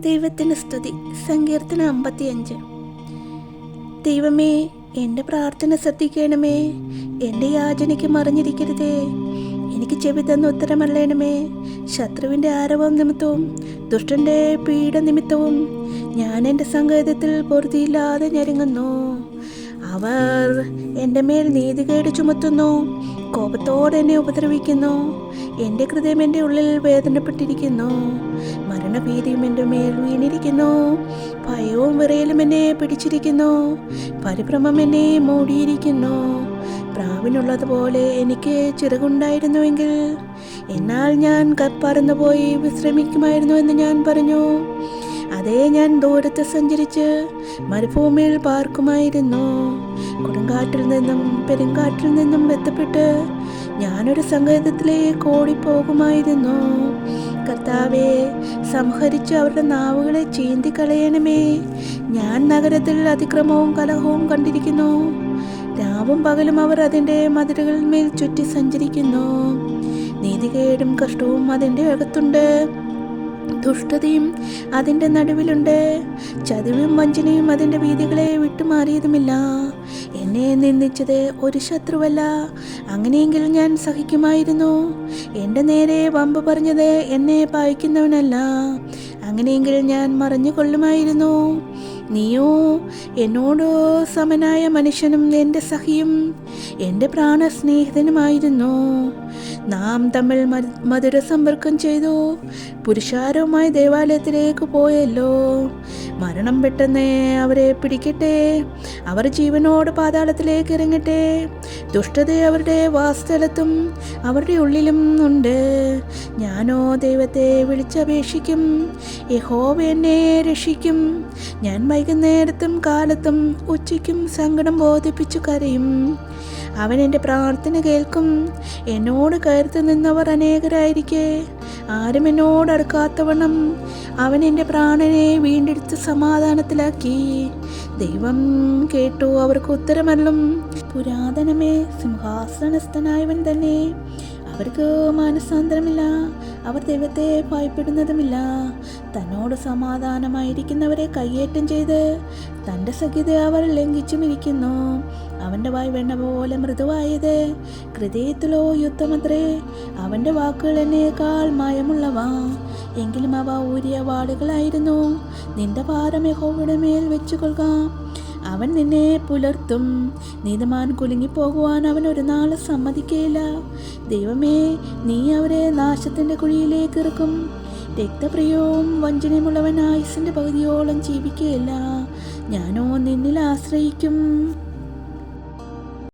ദൈവത്തിന് സ്തുതി. സങ്കീർത്തനം 55. ദൈവമേ, എൻ്റെ പ്രാർത്ഥന ശ്രദ്ധിക്കണമേ. എൻ്റെ യാചനയ്ക്ക് മറിഞ്ഞിരിക്കരുതേ. എനിക്ക് ചെവി തന്ന ഉത്തരമല്ലണമേ. ശത്രുവിൻ്റെ ആരവം നിമിത്തവും ദുഷ്ടൻ്റെ പീഡ നിമിത്തവും ഞാൻ എൻ്റെ സങ്കേതത്തിൽ പൊറുതിയില്ലാതെ ഞെരുങ്ങുന്നു. അവർ എൻ്റെ മേൽ നീതികേട് ചുമത്തുന്നു, കോപത്തോടെ എന്നെ ഉപദ്രവിക്കുന്നു. എൻ്റെ ഹൃദയം എൻ്റെ ഉള്ളിൽ വേദനപ്പെട്ടിരിക്കുന്നു. മരണഭീതിയും എൻ്റെ മേൽ വീണിരിക്കുന്നു. ഭയവും വിറയലും എന്നെ പിടിച്ചിരിക്കുന്നു. പരിഭ്രമം എന്നെ മൂടിയിരിക്കുന്നു. പ്രാവിനുള്ളതുപോലെ എനിക്ക് ചിറകുണ്ടായിരുന്നുവെങ്കിൽ എന്നാൽ ഞാൻ പറന്നുപോയി വിശ്രമിക്കുമായിരുന്നു എന്ന് ഞാൻ പറഞ്ഞു. അതേ, ഞാൻ ദൂരത്ത് സഞ്ചരിച്ച് മരുഭൂമിയിൽ പാർക്കുമായിരുന്നു. കൊടുങ്കാറ്റിൽ നിന്നും പെരുങ്കാറ്റിൽ നിന്നും ബന്ധപ്പെട്ട് ഞാനൊരു സങ്കേതത്തിലേക്ക് ഓടിപ്പോകുമായിരുന്നു. കർത്താവെ, സംഹരിച്ച് അവരുടെ നാവുകളെ ചീന്തിക്കളയണമേ. ഞാൻ നഗരത്തിൽ അതിക്രമവും കലഹവും കണ്ടിരിക്കുന്നു. രാവും പകലും അവർ അതിൻ്റെ മതിലുകളിന്മേൽ ചുറ്റി സഞ്ചരിക്കുന്നു. നീതികേടും കഷ്ടവും അതിൻ്റെ അകത്തുണ്ട്. ദുഷ്ടതയും അതിൻ്റെ നടുവിലുണ്ട്. ചതിവും വഞ്ചനയും അതിൻ്റെ വീഥികളെ വിട്ടുമാറിയതുമില്ല. എന്നെ നിന്ദിച്ചത് ഒരു ശത്രുവല്ല, അങ്ങനെയെങ്കിൽ ഞാൻ സഹിക്കുമായിരുന്നു. എൻ്റെ നേരെ വമ്പ് പറഞ്ഞത് എന്നെ പായിക്കുന്നവനല്ല, അങ്ങനെയെങ്കിൽ ഞാൻ മറഞ്ഞുകൊള്ളുമായിരുന്നു. നീയോ എന്നോട് സമനായ മനുഷ്യനും എൻ്റെ സഖിയും എൻ്റെ പ്രാണസ്നേഹിതനുമായിരുന്നു. നാം തമ്മിൽ മധുര സമ്പർക്കം ചെയ്തു. പുരുഷാരവുമായി ദേവാലയത്തിലേക്ക് പോയല്ലോ. മരണം പെട്ടെന്ന് അവരെ പിടിക്കട്ടെ. അവർ ജീവനോട് പാതാളത്തിലേക്ക് ഇറങ്ങട്ടെ. ദുഷ്ടത അവരുടെ വാസസ്ഥലത്തും അവരുടെ ഉള്ളിലും ഉണ്ട്. ഞാനോ ദൈവത്തെ വിളിച്ചപേക്ഷിക്കും. യഹോവ എന്നെ രക്ഷിക്കും. ഞാൻ വൈകുന്നേരത്തും കാലത്തും ഉച്ചയ്ക്കും സങ്കടം ബോധിപ്പിച്ചു കരയും. അവൻ എൻ്റെ പ്രാർത്ഥന കേൾക്കും. എന്നോട് കയർത്ത് നിന്നവർ അനേകരായിരിക്കെ ആരും എന്നോട് അടുക്കാത്തവണ്ണം അവൻ എൻ്റെ പ്രാണനെ വീണ്ടെടുത്ത് സമാധാനത്തിലാക്കി. ദൈവം കേട്ടു അവർക്ക് ഉത്തരമരുളും. പുരാതനമേ, സിംഹാസനസ്ഥനായവൻ തന്നെ. അവർക്ക് മാനസാന്തരമില്ല. അവർ ദൈവത്തെ ഭയപ്പെടുന്നതുമില്ല. തന്നോട് സമാധാനമായിരിക്കുന്നവരെ കയ്യേറ്റം ചെയ്ത് തൻ്റെ സഖ്യത അവർ ലംഘിച്ചുമിരിക്കുന്നു. അവൻ്റെ വായ് വെണ്ണ പോലെ മൃദുവായത്, ഹൃദയത്തിലോ യുദ്ധമത്രേ. അവൻ്റെ വാക്കുകൾ എന്നേക്കാൾ മായമുള്ളവ, എങ്കിലും അവ ഊരിയ വാളുകളായിരുന്നു. നിന്റെ ഭാരം യഹോവയുടെ മേൽ വെച്ചുകൊള്ളുക. അവൻ നിന്നെ പുലർത്തും. നീതിമാൻ കുലുങ്ങിപ്പോകുവാൻ അവൻ ഒരു നാൾ സമ്മതിക്കുകയില്ല. ദൈവമേ, നീ അവരെ നാശത്തിൻ്റെ കുഴിയിലേക്ക് ഇറക്കും. രക്തപ്രിയവും വഞ്ചനയുമുള്ളവൻ ആയുസിൻ്റെ പകുതിയോളം ജീവിക്കുകയില്ല. ഞാനോ നിന്നിൽ ആശ്രയിക്കും.